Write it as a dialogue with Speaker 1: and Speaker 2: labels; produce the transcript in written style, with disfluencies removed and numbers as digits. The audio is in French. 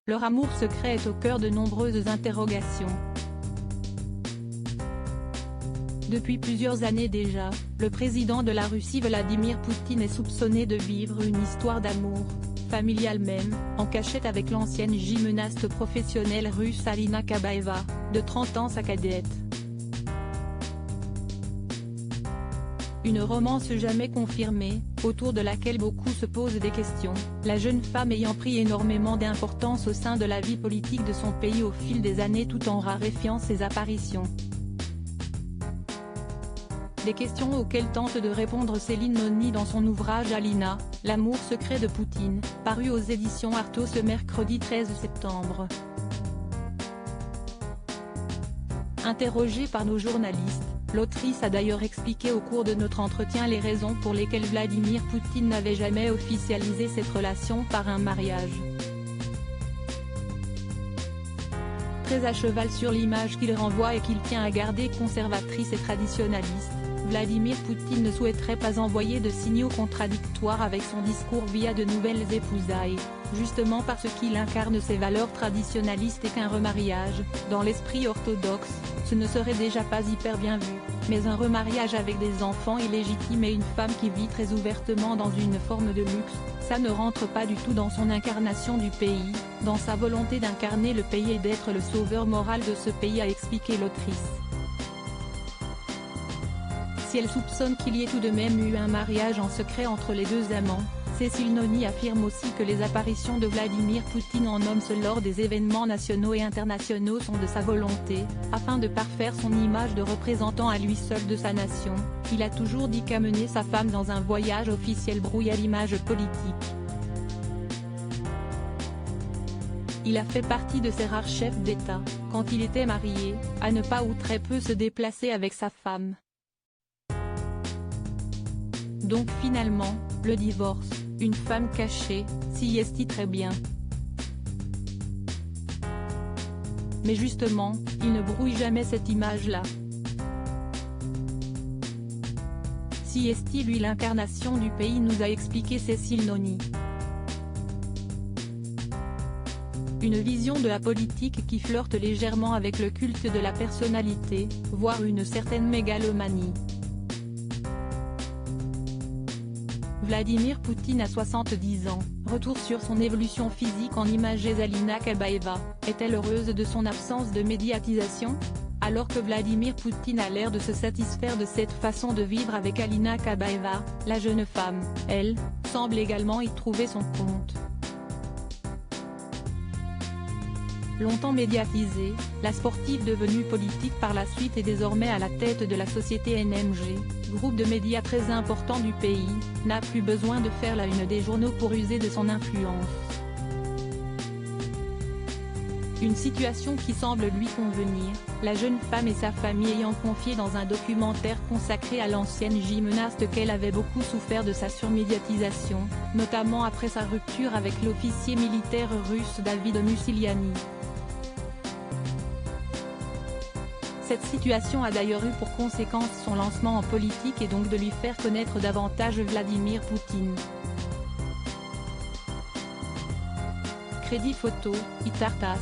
Speaker 1: Leur amour secret est au cœur de nombreuses interrogations. Depuis plusieurs années déjà, le président de la Russie Vladimir Poutine est soupçonné de vivre une histoire d'amour, familiale même, en cachette avec l'ancienne gymnaste professionnelle russe Alina Kabaeva, de 30 ans sa cadette. Une romance jamais confirmée, autour de laquelle beaucoup se posent des questions, la jeune femme ayant pris énormément d'importance au sein de la vie politique de son pays au fil des années tout en raréfiant ses apparitions. Des questions auxquelles tente de répondre Céline Noni dans son ouvrage Alina, l'amour secret de Poutine, paru aux éditions Artaud ce mercredi 13 septembre. Interrogée par nos journalistes, l'autrice a d'ailleurs expliqué au cours de notre entretien les raisons pour lesquelles Vladimir Poutine n'avait jamais officialisé cette relation par un mariage. Très à cheval sur l'image qu'il renvoie et qu'il tient à garder conservatrice et traditionnaliste, Vladimir Poutine ne souhaiterait pas envoyer de signaux contradictoires avec son discours via de nouvelles épousailles, justement parce qu'il incarne ses valeurs traditionnalistes et qu'un remariage, dans l'esprit orthodoxe, ce ne serait déjà pas hyper bien vu, mais un remariage avec des enfants illégitimes et une femme qui vit très ouvertement dans une forme de luxe, ça ne rentre pas du tout dans son incarnation du pays, dans sa volonté d'incarner le pays et d'être le sauveur moral de ce pays, a expliqué l'autrice. Si elle soupçonne qu'il y ait tout de même eu un mariage en secret entre les deux amants, Céline Noni affirme aussi que les apparitions de Vladimir Poutine en homme seul lors des événements nationaux et internationaux sont de sa volonté, afin de parfaire son image de représentant à lui seul de sa nation. Il a toujours dit qu'amener sa femme dans un voyage officiel brouillait l'image politique. Il a fait partie de ces rares chefs d'État, quand il était marié, à ne pas ou très peu se déplacer avec sa femme. Donc finalement, le divorce, une femme cachée, s'y est très bien. Mais justement, il ne brouille jamais cette image-là. Si est lui l'incarnation du pays, nous a expliqué Céline Noni. Une vision de la politique qui flirte légèrement avec le culte de la personnalité, voire une certaine mégalomanie. Vladimir Poutine a 70 ans, retour sur son évolution physique en images. Alina Kabaeva, est-elle heureuse de son absence de médiatisation? Alors que Vladimir Poutine a l'air de se satisfaire de cette façon de vivre avec Alina Kabaeva, la jeune femme, elle, semble également y trouver son compte. Longtemps médiatisée, la sportive devenue politique par la suite est désormais à la tête de la société NMG, groupe de médias très important du pays, n'a plus besoin de faire la une des journaux pour user de son influence. Une situation qui semble lui convenir, la jeune femme et sa famille ayant confié dans un documentaire consacré à l'ancienne gymnaste qu'elle avait beaucoup souffert de sa surmédiatisation, notamment après sa rupture avec l'officier militaire russe David Mussiliani. Cette situation a d'ailleurs eu pour conséquence son lancement en politique et donc de lui faire connaître davantage Vladimir Poutine. Crédit photo, Itartas.